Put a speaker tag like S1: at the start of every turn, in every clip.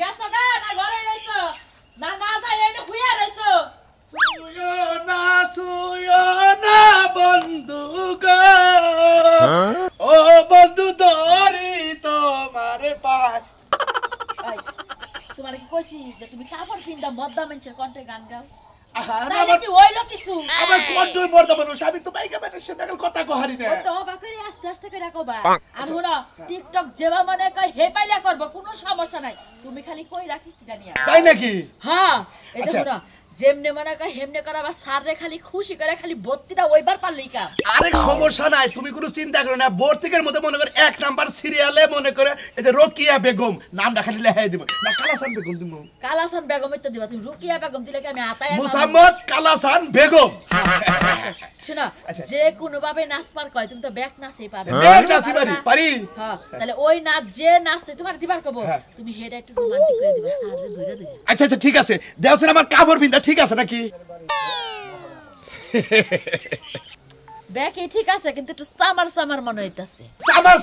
S1: গেছো না না ঘরে রইছো না না যাই এনে হুইয়া রইছো
S2: ছুঁয়ো না বন্ধু গো ও বন্ধু ধরি তোমার পায়
S1: তোমার কি কইছি যে তুমি কাপড় পিন্দা মদ্দা মানুষের কণ্ঠে গান গাও
S2: আরে
S1: তাইলে কি হইলো কিছু
S2: আমার কন্ট্রোল মরদা মানুষ আমি তো বাইকা মানুষের নাগাল কথা কহারি না
S1: ও তো বাকরি আস্তে আস্তে করে রাখবা আর হুনা টিকটক যেবা মানে কই হে পাইলা করব কোনো সমস্যা নাই তুমি খালি কই রাখিস তা নিয়া
S2: তাই নাকি
S1: হ্যাঁ এই দেখো না যেমনে মানে কই হেমনে করা বা সাররে খালি খুশি করে খালি বত্তিটা ওইবার পারলেই কাম
S2: আরেক সমস্যা নাই তুমি কোনো চিন্তা করো না বোর্তিকের মধ্যে মনে করে এক নাম্বার সিরিয়ালে মনে করে এই যে রোকিয়া বেগম নামটা খালি লেখাই দিব না কালাসান বেগম দিব
S1: কালাসান বেগম তো দিবা তুমি রুকিয়া বেগম দিলে কি আমি আতায়
S2: মুসাম্মদ কালাসান বেগম
S1: শোনা যে কোনো ভাবে নাচ পার কয় তুমি তো ব্যাক নাচই পারবে
S2: ব্যাক নাচই পারি
S1: হ্যাঁ তাহলে ওই নাচ যে নাচে তোমার দিবার কব তুমি হেড একটু রোমান্টিক করে দিবা সাররে ধইরা দিবা
S2: আচ্ছা আচ্ছা ঠিক আছে দেওছেন আমার কাপড় পিন্দা ঠিক আছে নাকি
S1: ব্যাকই ঠিক আছে কিন্তু একটু সামার সামার মনে হইতাছে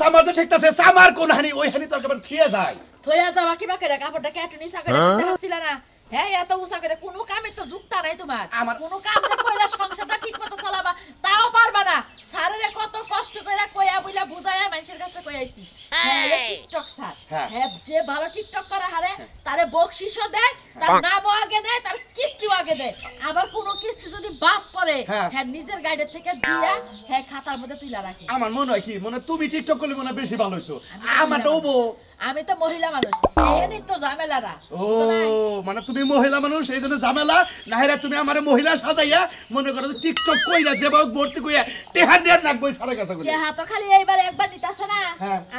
S2: সামার তো ঠিক আছে সামার কোন হানি ওই হানি তোর কেমন থিয়ে যায়
S1: থইয়া যাবা কি বাকে কাপড়টা কেটে নিছা করে হাসিল না হ্যাঁ এত উসা করে কোনো কামে তো যুক্তা নাই তোমার কোনো কাম যে কইরা সংসারটা ঠিকমতো চালাবা তাও পারবা না সারে কত কষ্ট কইরা কইয়া বইলা বুঝায়া মানুষের কাছে কইয়াইছি হ্যাঁ টিকটক স্যার হ্যাঁ যে ভালো টিকটক করে হারে তারে বকশিশও দেয় তার নামও আগে দেয় তার কিস্তিও আগে দেয় আবার কোনো কিস্তি যদি বাদ পড়ে হ্যাঁ নিজের গাইডের থেকে দিয়া হ্যাঁ খাতার মধ্যে তুইলা রাখে
S2: আমার মনে হয় কি মনে তুমি টিকটক করলে মনে বেশি ভালো হইতো আমার তো
S1: আমি তো মহিলা মানুষ এখানেই তো ঝামেলারা
S2: ও মানে তুমি মহিলা মানুষ এই জন্য ঝামেলা না হেরা তুমি আমারে মহিলা সাজাইয়া মনে করো টিকটক কইরা যেবা ভর্তি কইয়া টেহা দিয়ে রাখবই সারা কথা কই
S1: টেহা তো খালি এইবার একবার নিতাছ না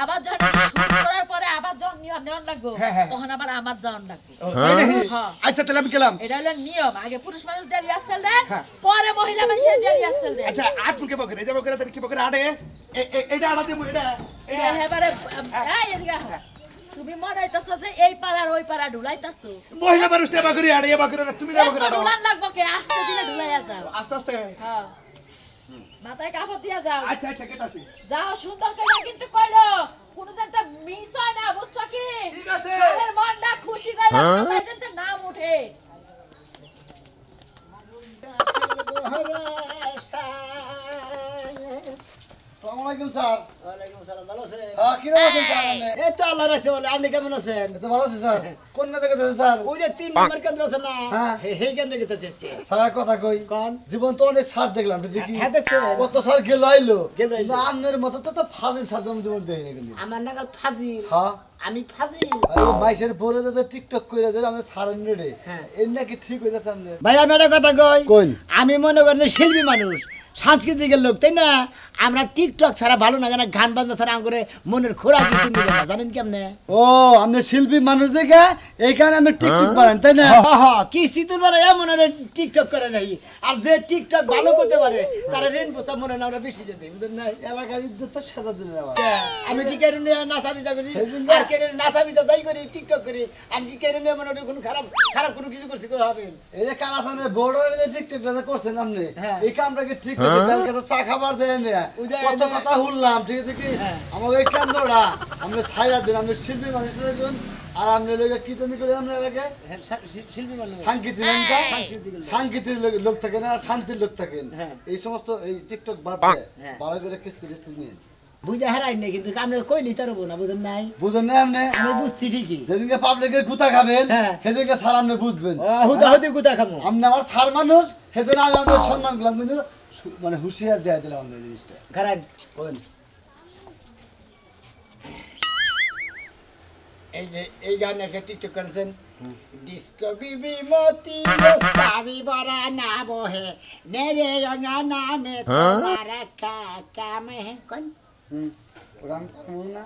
S1: আবার যখন শুট করার পরে আবার যখন নেওয়ান লাগবে তখন আবার আমার যাওয়ান লাগবে
S2: আচ্ছা তাহলে আমি গেলাম
S1: এটা হলো নিয়ম আগে পুরুষ মানুষ দেরি আসল দে পরে মহিলা মানুষ দেরি আসল দে
S2: আচ্ছা আট মুখে বকরে যাবো করে কি বকরে আড়ে এটা আড়া দেবো এটা
S1: এবারে এই এদিকে তুমি মনে হইতাছো যে এই পাড়ার ওই পাড়া ঢুলাইতাছো
S2: মহিলা মানুষ দেবা করি আড়ে এবা করে তুমি দেবা করে
S1: ঢুলান লাগবো কে আস্তে দিলে ঢুলাইয়া যাও
S2: আস্তে আস্তে
S1: হ্যাঁ মাথায় কাপড় দিয়া যাও
S2: আচ্ছা আচ্ছা কেটাছি
S1: যাও সুন্দর করে কিন্তু কইরো কোনো যেন তো মিস হয় না বুঝছো কি
S2: ঠিক আছে
S1: তাদের মনটা খুশি করে সবাই যেন নাম উঠে
S3: আসসালামু আলাইকুম স্যার ওয়ালাইকুম সালাম ভালো আছেন হ্যাঁ কি রকম আছেন স্যার এই তো আল্লাহর রাখছে বলে আপনি কেমন আছেন তো ভালো আছি স্যার কোন না থেকে স্যার ওই যে 3 নম্বর কেন্দ্র আছে না হ্যাঁ এই কেন্দ্রে গেতেছে আজকে স্যার কথা কই কোন জীবন তো অনেক স্যার দেখলাম দেখি হ্যাঁ দেখছেন কত স্যার গেল আইলো না আপনার মত তো ফাজিল স্যার জীবন দেখে গেল আমার নাগাল ফাজিল হ্যাঁ আমি ফাজিল আরে মাইশের পরে তো টিকটক কইরা দে আমরা সারা নেড়ে হ্যাঁ এর নাকি ঠিক হই যাচ্ছে আমাদের ভাই আমি একটা কথা কই কোন আমি মনে করি শিল্পী মানুষ সাংস্কৃতিকের লোক তাই না আমরা টিকটক ছাড়া ভালো না জানা গান বাজনা ছাড়া করে মনের খোরাক দিতে মিলে না জানেন কেমনে ও আমরা শিল্পী মানুষ দেখে এই কারণে আমি টিকটক বানান তাই না হ্যাঁ কি সিতুর বারে এমন আর টিকটক করে নাই আর যে টিকটক ভালো করতে পারে তারা ঋণ পোস্তা মনে না আমরা বেশি দিতে বুঝেন না এলাকার ইজ্জত তো সাদা দিলে আমি কি করে নাচা বিজা করি আর কে নাচা বিজা যাই করি টিকটক করি আমি কি করে মনে কোনো খারাপ খারাপ কোনো কিছু করছি করে হবে এই যে কালাসানের বড় যে টিকটকটা করছেন আপনি এই কামটাকে ঠিক করে কালকে তো চা খাবার দেন কত কথা শুনলাম ঠিক আছে কি আমাকে এই কেন্দ্রটা আমরা ছাইরা দিন আমরা শিল্পী মানুষ দেখুন আর আমরা লোক কীর্তন করে আমরা এলাকে শিল্পী মানুষ সাংকেতিক লোক থাকেন আর শান্তির লোক থাকেন এই সমস্ত এই টিকটক বাদ দেয় ভালো করে কিস্তি কিস্তি নিয়ে বুঝে হারাই নাই কিন্তু আমরা কইলি তার না বুঝেন নাই আপনি আমি বুঝছি ঠিকই যেদিনকে পাবলিকের গুতা খাবেন সেদিনকে স্যার আপনি বুঝবেন হুদাহুদি গুতা খাবো আপনি আমার স্যার মানুষ সেদিন আমি আমাদের সম্মান করলাম কিন্তু মানে হুঁশিয়ার দেয়া দিলাম আমরা জিনিসটা খারাপ বলেন এই যে এই গানে একটা টিকটক করেছেন ডিস্কো বিবি মতি বস্তাবি বড়া না বহে নেরে রঙা নামে তোমারা কাকা মে কোন ওরা আমি কোন না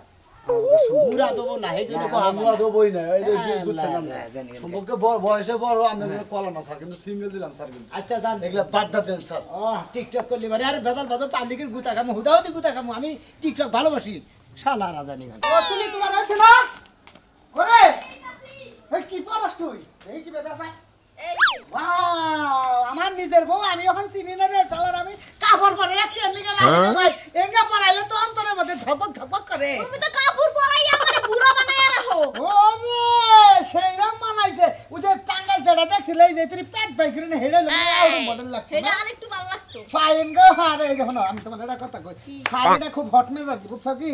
S3: মুরা দেবো না এই জন্য মুরা দেবই না এই যে বুঝছেন সম্পর্কে বয়সে বড় আমরা কলাম না স্যার কিন্তু সিঙ্গেল দিলাম স্যার কিন্তু আচ্ছা জান এগুলা বাদ দেন স্যার টিকটক করলি মানে আরে বেদাল বাদো পাবলিকের গুতা কামো হুদাহুদি গুতা কামো আমি টিকটক ভালোবাসি শালা রাজানি গান ও তুমি তোমার আছে না ওরে এই কি পড়াস তুই এই কি বেদা চাই ওয়াও আমার নিজের বউ আমি এখন চিনি না রে চালার আমি কাপড় পরে কি এমনি গেল ভাই এঙ্গা পরাইলে তো অন্তরের মধ্যে ধপক ধপক করে
S4: তুমি তো কাপড় পরাই আমারে বুড়া বানায়া রাখো
S3: ওরে সেই টিকটকটা দেখছিলে এই যে তুই পেট বাই করে না হেডে লাগে আউট মডেল লাগতো
S1: এটা আরেকটু ভালো লাগতো
S3: ফাইন গো আরে যখন আমি তোমার একটা কথা কই ফাইনটা খুব হট মেজাজি বুঝছো কি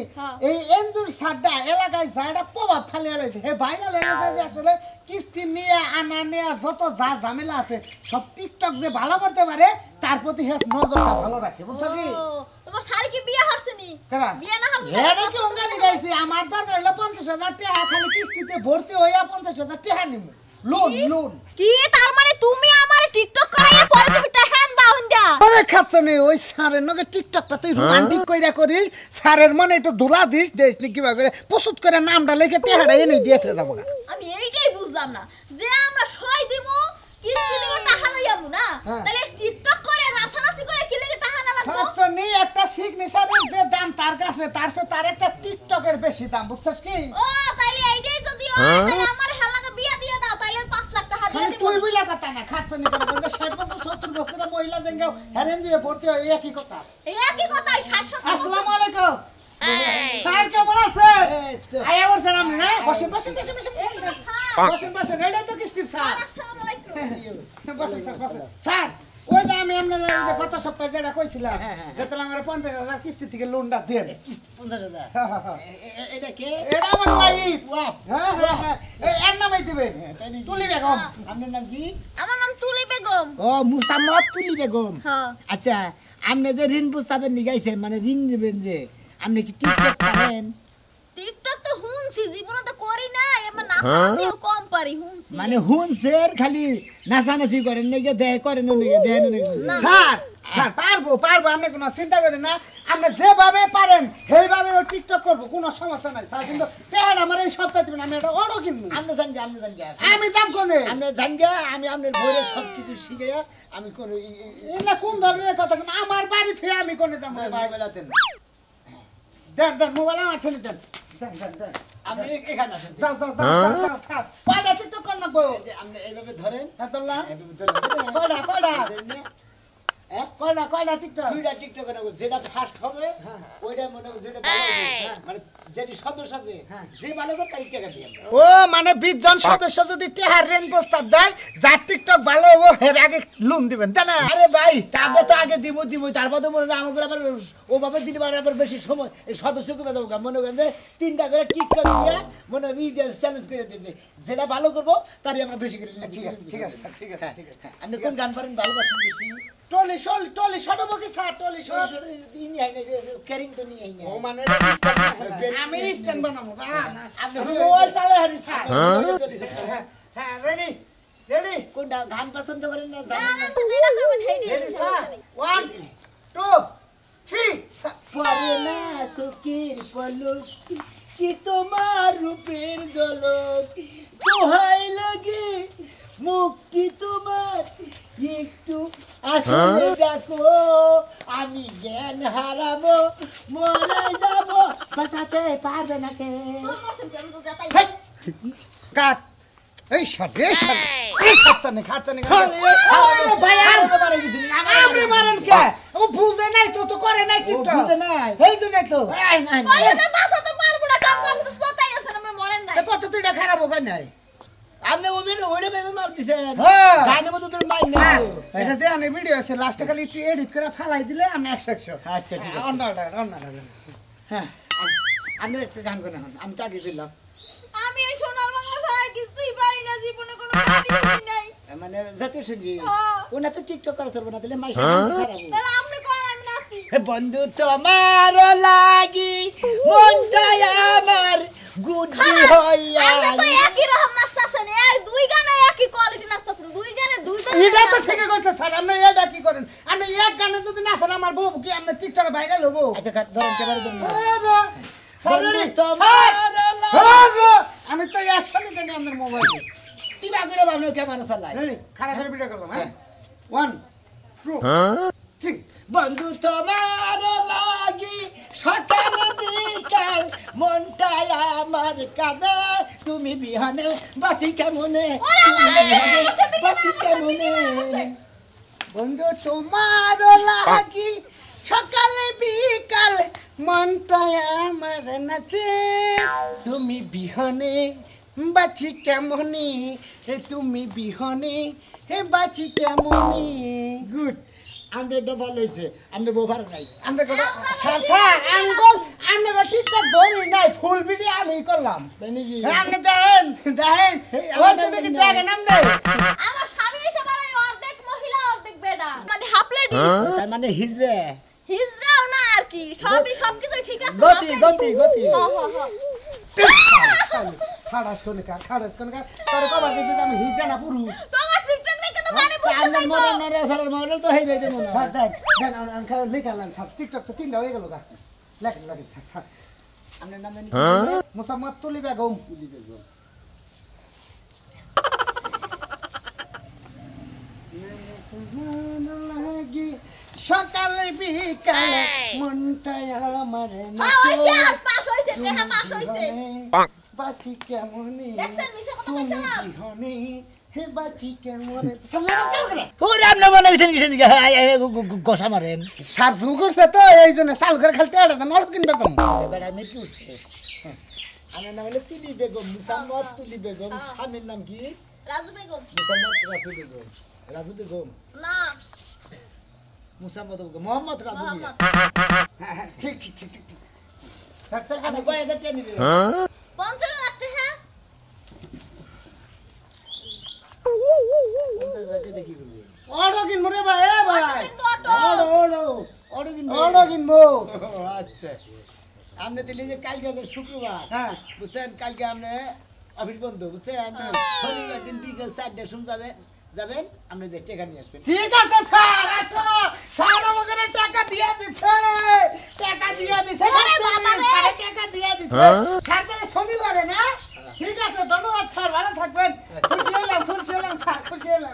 S3: এই এনজুর সাড্ডা এলাকায় যায়টা প্রভাব ফেলে আলাইছে হে ভাইরাল হয়ে গেছে যে আসলে কিস্তি নিয়ে আনা নেয়া যত যা ঝামেলা আছে সব টিকটক যে ভালো করতে পারে তার প্রতি হেস নজরটা ভালো রাখে বুঝছো কি
S1: তোমার শাড়ি কি বিয়ে হরছনি
S3: কেরা
S1: বিয়ে না হল
S3: এটা কি উঙ্গানি গাইছি আমার দরকার হলো ৫০,০০০ টাকা খালি কিস্তিতে ভর্তি হইয়া ৫০,০০০ টাকা নিমু লোন
S1: কি তার মানে তুমি আমার টিকটক করাইয়া পরে তুমি টাহান বাউন দা
S3: আরে খাচ্ছনি ওই স্যারের নগে টিকটকটা তুই রোমান্টিক কইরা করিস স্যারের মনে একটু ধুলা দিস দেশ নি কিবা করে প্রস্তুত করে নামটা লিখে টেহাড়া এনে দিয়েছে যাবো
S1: আমি এইটাই বুঝলাম না যে আমরা সই দিমু কিস্তি দিব টাকা লইয়ামু না তাহলে টিকটক করে নাচানাচি করে কি লাগে টাকা না লাগবে
S3: খাচ্ছনি একটা সিগনেচারের যে দাম তার কাছে তার একটা টিকটকের বেশি দাম বুঝছস কি
S1: ও তাইলে এইটাই যদি হয় তাহলে আমার হালাকে বিয়ে দিয়ে দাও তাইলে 5 লাখ টাকা দিয়ে দিব
S3: তুই বুঝলা কথা না খাচ্ছনি করে বলতে 60 বছর 70 বছরের মহিলা যেঙ্গাও হেরেন দিয়ে ভর্তি হয় একই কথা
S1: এই একই কথাই 60
S3: আসসালামু আলাইকুম স্যার কেমন আছেন আয়া বলছেন আপনি না বসেন এটাই তো কিস্তির স্যার
S1: আসসালামু আলাইকুম
S3: বসেন স্যার ওই যে আমি আপনার ওই যে গত সপ্তাহে যেটা কইছিলাম যেটা আমার ৫০,০০০ কিস্তি থেকে লোনটা দেন
S4: কিস্তি ৫০,০০০ এটা কে
S3: এটা আমার ওয়াইফ
S4: ওয়াও
S3: এর নামই দিবেন তুলি বেগম
S4: আপনার নাম কি
S1: আমার নাম তুলি বেগম
S4: ও মুসাম্মদ তুলি বেগম
S1: হ্যাঁ
S4: আচ্ছা আপনি যে ঋণ প্রস্তাবের নিগাইছেন মানে ঋণ নেবেন যে আপনি কি টিকটক করেন
S1: টিকটক তো হুনছি জীবনে তো করি না এমন নাচানাচিও কম পারি হুনছি
S4: মানে হুনছেন খালি নাচানাচি করেন নাকি দেয় করেন নাকি দেন
S3: স্যার পারবো আপনি কোনো চিন্তা করেন না আপনি যেভাবে পারেন সেইভাবে ও টিকটক করবো কোনো সমস্যা নাই স্যার কিন্তু টেহার আমার এই সপ্তাহে দিবেন আমি এটা ওরও কিনবো
S4: আপনি জানগে
S3: আমি দাম কোনে
S4: আপনি জানগে আমি আপনার বইয়ের সব কিছু শিখাইয়া আমি কোন
S3: এটা কোন ধরনের কথা কোন আমার বাড়ি থেকে আমি কোনে দাম
S4: ভাই বেলাতেন
S3: দেন মোবাইল আমার ঠেলে দেন
S4: আপনি এখানে আসেন
S3: যাও স্যার কয়টা টিকটক কর না বউ
S4: আপনি এইভাবে ধরেন
S3: আতল্লাহ
S4: এইভাবে ধরেন
S3: কয়টা টিকটক
S4: দুইটা টিকটক যেটা ফার্স্ট হবে ওইটা মনে হয় যেটা ভালো হবে মানে যেটি সদস্য আছে যে ভালো করে তাই টাকা দিয়ে
S3: ও মানে 20 জন সদস্য যদি টেহার রেন প্রস্তাব দেয় যার টিকটক ভালো হবে এর আগে লোন দিবেন তাই না
S4: আরে ভাই তারপরে তো আগে দিব তারপর তো মনে হয় আমাকে আবার ওভাবে দিলে আবার বেশি সময় এই সদস্যকে বেঁধে মনে করেন যে 3টা করে টিকটক দিয়ে মনে হয় চ্যালেঞ্জ করে দিতে যেটা ভালো করবো তারই আমরা বেশি করে
S3: ঠিক আছে
S4: আপনি কোন গান পারেন ভালোবাসেন বেশি
S3: টলি শোনাবো কি স্যার টলি শোনাবো
S4: ক্যারিং তো নিয়ে
S3: ও মানে আমি স্ট্যান্ড বানাবো আপনি মোবাইল চালে হারি স্যার হ্যাঁ রেডি
S4: কোনটা গান পছন্দ করেন না
S1: জানেন
S4: জানেন
S1: আপনি যেটা করবেন হেইডি
S3: রেডি স্যার 1 2 3
S4: পরে না সুখীর পলক কি তোমার রূপের ঝলক দোহাই লাগে মুক্তি তোমার একটু আসলে ডাকো আমি জ্ঞান হারাবো মরে যাবো বাঁচাতে পারবে না কে
S1: করছেন কেন তো যাতাই
S3: কাট এই শাটে এই খাচ্ছানে আপনি মারেন কে ও বুঝে নাই তো করে নাই টিকটক
S4: বুঝে নাই
S3: এই জন্যই তো
S1: বলে বাঁচাতে পারবো না কাম করতে তো যাতাই আছেন আমি মরেন নাই
S3: কত তুইটা খারাপ হয় নাই
S4: আপনি ওইটা ভেবে মারতেছেন
S3: হ্যাঁ।
S4: গানের মতো তোর মাইন না
S3: এটা যে আমি ভিডিও আছে লাস্টে খালি একটু এডিট করে ফালাই দিলে আমি 100
S4: আচ্ছা ঠিক আছে
S3: অন্যটা
S4: হ্যাঁ আপনি একটা গান করে হন আমি তো আগে করলাম
S1: আমি এই সোনার বাংলা ছাড়া কিছুই পারি না জীবনে কোনো কাজই নাই
S4: মানে জাতীয় সঙ্গীত
S1: হ্যাঁ।
S4: ওনা তো টিকটক করা চলবে না তাহলে মাইশা সারাবো
S1: তাহলে আপনি কোন আমি নাচি
S4: বন্ধু তোমার লাগি মনটাই আমার গুড্ডি হইয়া
S1: আমরা তো একই রকম নাচতাছেন এই দুই গানে একই কোয়ালিটি নাচতাছেন দুই গানে দুই
S3: এটা তো ঠিকই কইছে স্যার আপনি এটা কি করেন আপনি এক গানে যদি নাচেন আমার বউ কি আপনি টিকটকে ভাইরাল হবো
S4: আচ্ছা ধরেন কেবারে ধরুন
S3: বন্ধু
S4: তোমার
S3: আমি তো একশনই জানি আপনার মোবাইলে
S4: টিপা করে ভাবলো ক্যামেরা চালাই
S3: খারাপ করে ভিডিও করলাম হ্যাঁ 1 2 3
S4: বন্ধু তোমার লাগি সকাল বিকাল মনটাই আমার কাঁদে তুমি বিহানে বাঁচি কেমনে বাঁচি কেমনে
S3: বন্ধু তোমার লাগি সকালে বিকাল মনটা আমার নাচে তুমি বিহনে
S4: বাঁচি কেমনি তুমি বিহনে বাঁচি কেমনি গুড আমটা ভালো হয়েছে আমটা বোবার নাই আমটা কথা স্যার আঙ্কল আমটা ঠিকঠাক ধরি নাই ফুল ভিডিও আমি করলাম আপনি দেখেন দেখেন ওই তুমি কি দেখেন আমনে
S1: আমার স্বামী এসে বলে অর্ধেক মহিলা অর্ধেক বেডা মানে হাফ লেডিস
S4: তার মানে হিজরে
S1: হিজড়াও না আর কি সবকিছু ঠিক আছে
S4: গতি
S1: হ্যাঁ
S4: খাড়াস কোন তোর কবার কিছু আমি হিজরা না পুরুষ
S1: তোমার টিকটক দেখে তো মানে বুঝতে
S4: আমার
S1: যাইবো
S4: মনে নরে স্যারের মডেল তো হইবে যে মনে স্যার দেন আনখা লিখালাম স্যার টিকটক তো তিনটা হয়ে গেল গা লেখেন স্যার আপনার নাম জানি মুসাম্মদ তুলি বেগম সকালে বিকালে মনটা আমার
S1: পাস হইছে নেহা পাস হইছে
S4: বাঁচি কেমনি
S1: দেখছেন মিছে কথা কইছে না
S4: বিহনে হে বাঁচি কেমনে ওরে আপনি মনে হইছেন কিসেন গোসা মারেন সার জু করছে তো এই জন্য চাল করে খালতে আড়া দাম অল্প কিনবে কম এবার আমি কি হচ্ছে আমার নাম হলো তুলি বেগম মুসাম্মদ তুলি বেগম স্বামীর নাম কি
S1: রাজু বেগম
S4: মুসাম্মদ রাজু বেগম
S1: না
S4: মুসাম্মদ বেগম মোহাম্মদ রাজু
S1: মোহাম্মদ
S4: ঠিক টাকা না কয় হাজার টাকা নিবে
S1: 50 লাখ টাকা
S4: দেখি করবে অটো কিনবো রে ভাই এ ভাই অটো কিনবো আচ্ছা আপনি দিলে যে কালকে আছে শুক্রবার হ্যাঁ বুঝছেন কালকে আপনি অফিস বন্ধ বুঝছেন শনিবার দিন বিকেল 4টার সময় যাবেন আপনি যে টাকা নিয়ে আসবেন ঠিক আছে স্যার আসো স্যার আমাকে টাকা দিয়ে দিছে টাকা দিয়ে দিছে স্যার তাহলে শনিবারে না ঠিক আছে ধন্যবাদ স্যার ভালো থাকবেন খুশি হলাম স্যার খুশি হলাম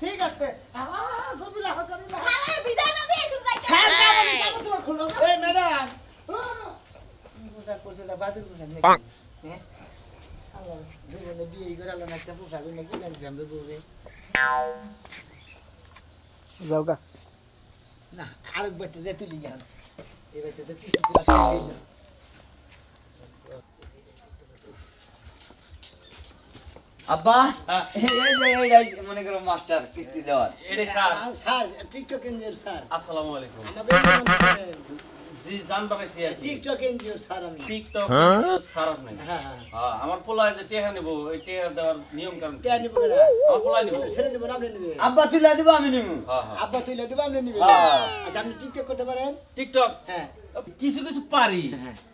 S4: ঠিক আছে গরুলা
S1: আরে বিদায় না দিয়ে তুমি যাইতে
S4: স্যার কাপড় তোমার খুলো এই ম্যাডাম পোশাক পরছে না বাদুর পোশাক নাকি হ্যাঁ আল্লাহ জীবনে বিয়ে করে আল্লাহ একটা পোশাক নাকি না জানবে বউরে যাও গা না আরেক বাচ্চা যে তুলি গেল এই বাচ্চা তো কিছু তোলা শেষ হইল
S5: আব্বা এই যে এইডাই মনে করো মাস্টার কিস্তি দেওয়ার
S6: এডে স্যার
S4: স্যার টিকটক এনজিওর স্যার
S6: আসসালামু আলাইকুম
S4: আমাদের
S6: জি জানবার আছি আর কি
S4: টিকটক এনজিওর স্যার আমি
S6: টিকটক স্যার আপনি
S4: হ্যাঁ
S6: হ্যাঁ আমার পোলায় যে টেহা নেব ওই টেহা দেওয়ার নিয়ম কারণ কি?
S4: কে নিব করে
S6: আমার পোলায় নেব
S4: ছেড়ে নিব না আপনি নিবে
S5: আব্বা তুলে দিব আমি নিমু
S6: হ্যাঁ হ্যাঁ
S4: আব্বা তুইলে দিব আপনি নিবে
S6: হ্যাঁ।
S4: আচ্ছা আপনি টিকটক করতে পারেন
S6: টিকটক
S4: হ্যাঁ
S6: কিছু কিছু পারি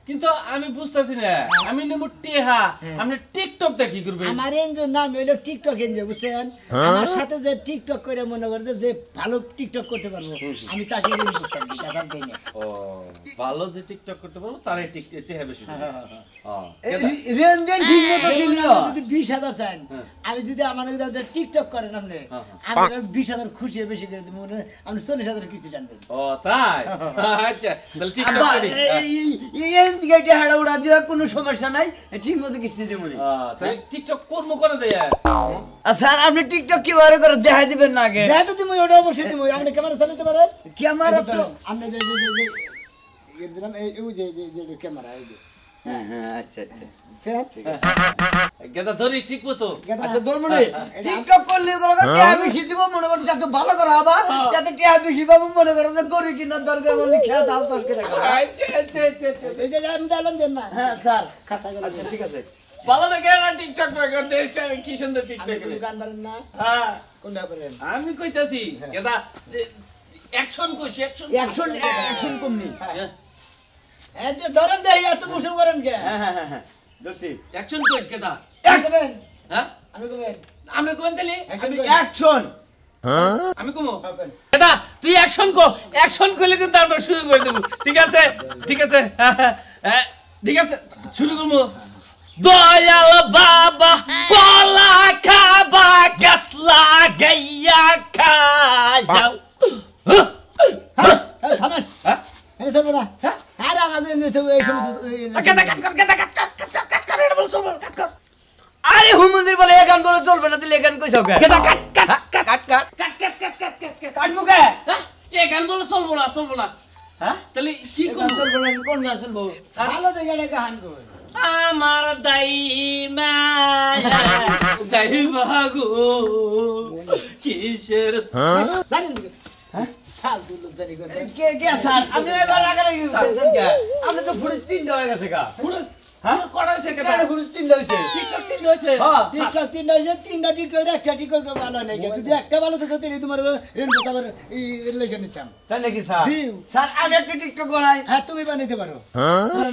S6: কিন্তু আমি বুঝতেছি না আমি নেব টেহা আপনি টিকটকটা কি করবেন
S4: আমার এনজিওর নাম হলো টিকটক এনজিও বুঝছেন আমার সাথে যে টিকটক করে মনে করে যে ভালো টিকটক করতে পারবো আমি তাকে ঋণ করতাম টাকা দেই না
S6: ও ভালো যে টিকটক করতে পারবো তারই টেহা বেশি দেব। হ্যাঁ
S5: রেঞ্জেন ঠিক মতো দিলিও
S4: যদি 20,000 চান আমি যদি আমার যদি টিকটক করেন আপনি আমি 20,000 খুশি হয়ে বেশি করে দেব আপনি 40,000 কিস্তি টানবেন
S6: ও তাই আচ্ছা তাহলে টিকটক
S5: আব্বা
S6: করি
S5: এই টিকেটে হাড়া উড়া দিও কোনো সমস্যা নাই ঠিক মতো কিস্তি দেব নি
S6: তাহলে টিকটক করবো করে দেয়
S5: আর স্যার আপনি টিকটক কিভাবে করে দেখাই দিবেন না আগে
S4: দেখ তো তুমি ওটা অবশ্যই তুমি আপনি ক্যামেরা চালাতে পারেন
S5: ক্যামেরা তো
S4: আপনি যে দিলাম এই যে ক্যামেরা এই যে
S5: হ্যাঁ আচ্ছা
S4: স্যার
S6: গেদা ধরি ঠিক মতো
S5: আচ্ছা দরমনে টিকটক করলে কোনো টিয়া বেশি দিব মনে কর যাতে ভালো করে হবা যাতে টিয়া বেশি পাবো মনে করো যে গরি কিনা দরকার বলি খেয়া দাও 10 টাকা
S6: আচ্ছা
S4: এই যে আমি দিলাম দেন না
S5: হ্যাঁ স্যার
S4: খাতা গেল
S5: আচ্ছা ঠিক আছে
S6: ভালো দেখে না টিকটক করে দেশটা কি সুন্দর টিকটক
S4: আপনি গান পারেন না
S6: হ্যাঁ
S4: কোনটা পারেন
S6: আমি কইতাছি গেদা অ্যাকশন কইছি
S5: অ্যাকশন কমনি
S4: এই যে ধরেন দেই এত মুশু করেন কে
S5: হ্যাঁ ধরছি
S6: অ্যাকশন কইছ গেদা
S4: দেবেন
S6: হ্যাঁ
S4: আমি কবেন
S6: আমি কোন তালি
S4: আমি
S5: অ্যাকশন
S6: আমি কমো গেদা তুই অ্যাকশন করলে কিন্তু আমরা শুরু করে দেব ঠিক আছে ঠিক আছে শুরু করব দয়াল বাবা কলা খাবা গাছ লাগাইয়া খাও
S4: থামেন এই সব না আরে আমাদের এই সমস্ত
S5: আরে হুমুন্দির বলে এই গান বলে চলবে না দিলে গান কইছাও কে কাট মুকে
S6: এই গান বলে চলবো না হ্যাঁ তাহলে কি
S5: গান
S6: করব
S5: চলবে না কোন গান চলবো
S4: ভালো দেখে গান করবেন
S6: আমার দাইমা দাই বাগো কিসের
S4: জানেন ফালতু লোক জানি করে
S5: কে কে স্যার আপনি এবার রাগারাগি করছেন কে আপনি তো ফুরিস 3টা হয়ে গেছে কা
S6: পুরুষ হ্যাঁ কড়া সে কেন
S5: কেন ফুরিস 3টা হইছে
S6: টিকটক তিন হয়েছে
S5: হ্যাঁ
S4: টিকটক তিনটা যে তিনটা টিকটক একটা টিকটক ভালো নাই যদি একটা ভালো থাকতো তাহলে তোমার রেনবো সাবার এই লেখা নিতাম
S5: তাই নাকি স্যার
S4: জি।
S5: স্যার আমি একটা টিকটক বানাই
S4: হ্যাঁ তুমি বানাইতে পারো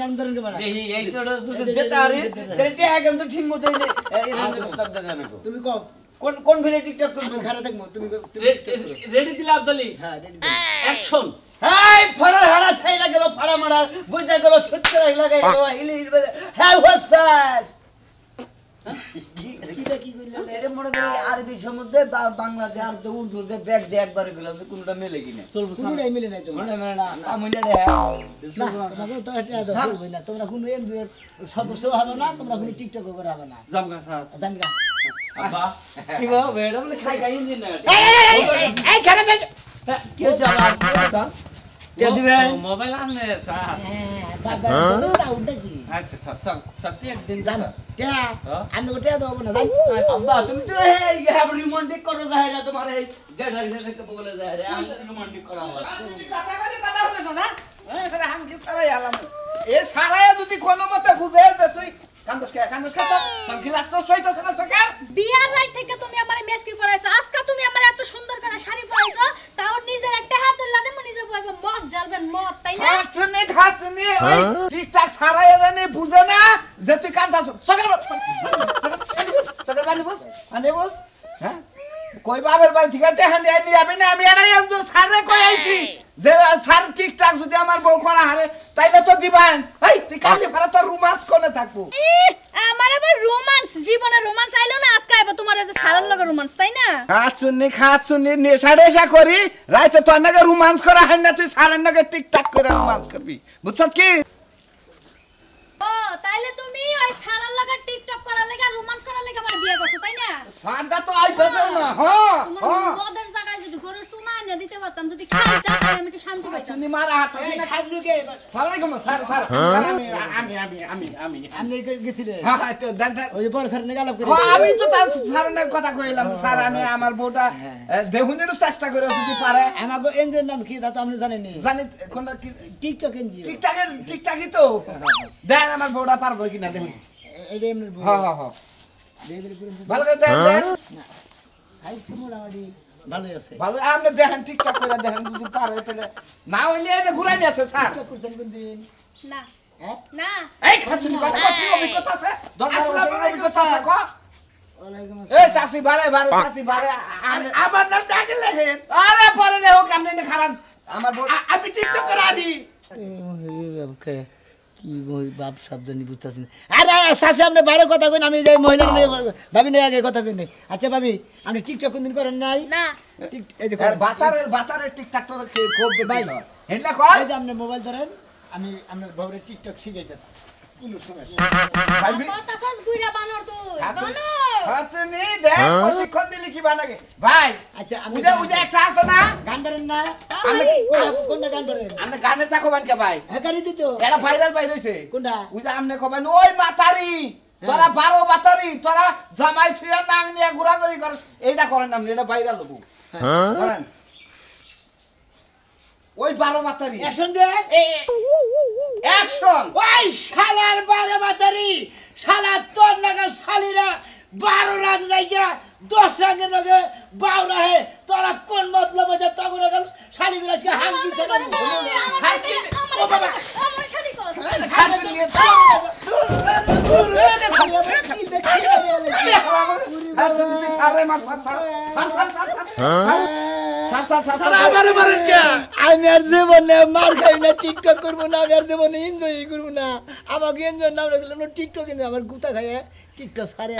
S4: নাম ধরেন বানা
S5: এই এই ছোট ছোট যেতে আরে তেলটি একদম তো ঠিক মতো এই প্রস্তাব দেন আমাকে
S4: তুমি কও
S5: কোন কোন ভিলে টিকটক করব
S4: আমি খারাপ থাকবো তুমি
S6: রেডি দিলা আব্দুলি
S4: হ্যাঁ রেডি
S6: অ্যাকশন
S5: এই ফড়া হাড়া সাইডা গেল ফড়া মারা বুঝা গেল ছুটতে লাগাই গেল হিলি হ্যাঁ ওয়াজ ফাস
S4: কিটা কি কইলা
S5: এটা মনে করি আরবি সমুদ্রে বাংলাদেশ আর উর্দু দে ব্যাগ দে একবারে গেলাম কোনটা মেলে কিনা
S6: চলবো
S4: কোনটাই মিলে নাই তোমার
S5: মনে মনে না আমি না
S4: না তোমাকে তো এটা দাও হইবে না তোমরা কোনো এনজিওর সদস্য হবে না তোমরা কোনো টিকটক করে হবে না
S6: জামগা স্যার
S4: জানগা
S6: আব্বা
S5: কি গো বেড়া বলে খাই খাই ইঞ্জিন না
S4: এই খারাপ
S5: কি জানা স্যার কে দিবেন
S6: মোবাইল আনলে স্যার
S4: হ্যাঁ বাবা তোমরা উঠে কি
S6: আচ্ছা স্যার স্যার স্যার একদিন
S4: জান টা আমি ওটা দাও না জান
S5: আব্বা তুমি তো এই রোমান্টিক করো যায় না তোমার এই জেডা জেডা বলে যায় রে আমি রোমান্টিক করা হয়
S3: এ সারায়া যদি কোনো মতে বুঝে যে তুই কান্দস কে তোর গিলাস নষ্ট হইতাছে না সকাল
S7: বিয়ার রাত থেকে তুমি আমারে মেসকি পরাইছো আজকে তুমি আমারে এত সুন্দর করে শাড়ি পরাইছো তাও নিজের একটা হাত উল্লা দেব নিজে বলবো মদ জ্বালবেন মদ তাই না
S3: খাচ্ছনি ওই ঠিকঠাক সারায়া জানে বুঝে না যে তুই কান্দাস সকাল বানি বস হ্যাঁ কই বাবার বাড়ি থেকে টেহান দিয়ে আমি না আমি এরাই একজন সারে কই আইছি যে সার ঠিকঠাক যদি আমার বউ করা হারে তাইলে তো দিবেন এই তুই কাছে ফেরা তোর রোমান্স কোনে থাকবো
S7: আমার আবার রোমান্স জীবনে রোমান্স আইলো না আজকে আইবো তোমার ওই যে সারার লগে রোমান্স তাই না
S3: খাচ্ছনি নেশা টেশা করি রাইতে তোর নাকি রোমান্স করা হয় না তুই সারের নাকি টিকটাক করে রোমান্স করবি বুঝছ কি
S7: ও তাইলে তুমি ওই সারার লগে টিকটক করার লাগা রোমান্স করার লাগা আমার বিয়ে করছো তাই না
S3: সারটা তো আইতাছে না হ্যাঁ
S7: তোমার মদের জায়গায় যদি গরুর সুমা এনে দিতে পারতাম যদি খাইতাম তাহলে আমি একটু শান্তি পাইতাম
S3: তুমি মারা হাঁটাছি না
S4: সাইডুকে
S3: সালামালাইকুম স্যার আমি
S4: আপনি গেছিলেন
S3: হ্যাঁ তো দেন
S4: ওই যে বড় স্যার নিয়ে আলাপ করে
S3: আমি তো তার স্যারের কথা কইলাম স্যার আমি আমার বউটা দেহুনেরও চেষ্টা করে যদি পারে
S4: আমাকে এনজিওর নাম কি তা তো আপনি জানেন নি
S3: জানি কোনটা কি
S4: টিকটক এনজিও
S3: ঠিকঠাকই তো দেন আমার বউটা পারবো কিনা দেখুন
S4: এটা এমনি
S3: হ্যাঁ ভালো করে দেন
S4: সাইজ তো মোটামুটি ভালোই আছে
S3: ভালো আপনি দেখেন ঠিকঠাক করে দেখেন যদি পারে তাহলে না হইলে এই যে ঘুরাই নিয়ে আসে স্যার
S4: টিকটক করছেন কোন দিন
S7: না
S4: হ্যাঁ
S7: না
S3: এই খাচ্ছুনি কথা কি অভিজ্ঞতা আছে দরকার অভিজ্ঞতা আছে কো
S4: ওয়ালাইকুম
S3: এই সাসি বারে সাসি বারে আমার নাম ডাকে লেখেন আরে পরে লে হোক আপনি না খারাপ আমার আমি টিকটক করে আদি
S4: ওকে কি বই বাপ শব্দ নি বুঝতাছেন আরে সাসে আপনি বাইরে কথা কইন আমি যাই মহিলা নিয়ে ভাবি নিয়ে আগে কথা কইন আচ্ছা ভাবি আপনি টিকটক কোন দিন করেন নাই
S7: না
S4: এই যে
S3: বাতারের টিকটক তো খুব
S4: ভাই
S3: হেনলা কর
S4: এই যে আপনি মোবাইল ধরেন আমি আপনার বাবুরে টিকটক শিখাইতেছি কোন সমস্যা
S3: ভাই
S7: করতাছস গুইরা বানর তুই বানর
S3: খাচ্ছুনি দেখ প্রশিক্ষণ দিলি কি বানাগে ভাই
S4: আচ্ছা আমি
S3: উদে একটা আছে না
S4: গান ধরেন না
S7: আমি
S4: কোনটা গান ধরেন
S3: আমরা গানে থাকো বানকে ভাই
S4: হ্যাঁ গাড়ি দিত
S3: এটা ভাইরাল বাইর হইছে
S4: কোনটা
S3: উদে আমনে কবেন ওই মাতারি তোরা 12 বাতারি তোরা জামাই থিয়া নাং নিয়া ঘোরাঘুরি করস এইটা করেন আপনি এটা ভাইরাল হবো করেন ওই 12 বাতারি
S4: অ্যাকশন দে
S3: অ্যাকশন
S4: ওই শালার 12 বাতারি শালা তোর লাগা শালিরা 12 রান লাইগা 10 রানের লগে 12 রাহে তোরা কোন মতলব আছে তগরে গেল শালিদের আজকে হাং দিছে না
S7: আমার শাড়ি কস
S4: আমি আর জীবনে মার খাই না টিকটক করবো না আমি আর জীবনে এনজয় করবো না আমাকে এনজয় নাম রাখলাম টিকটক কিন্তু আমার গুতা খাইয়া টিকটক সারে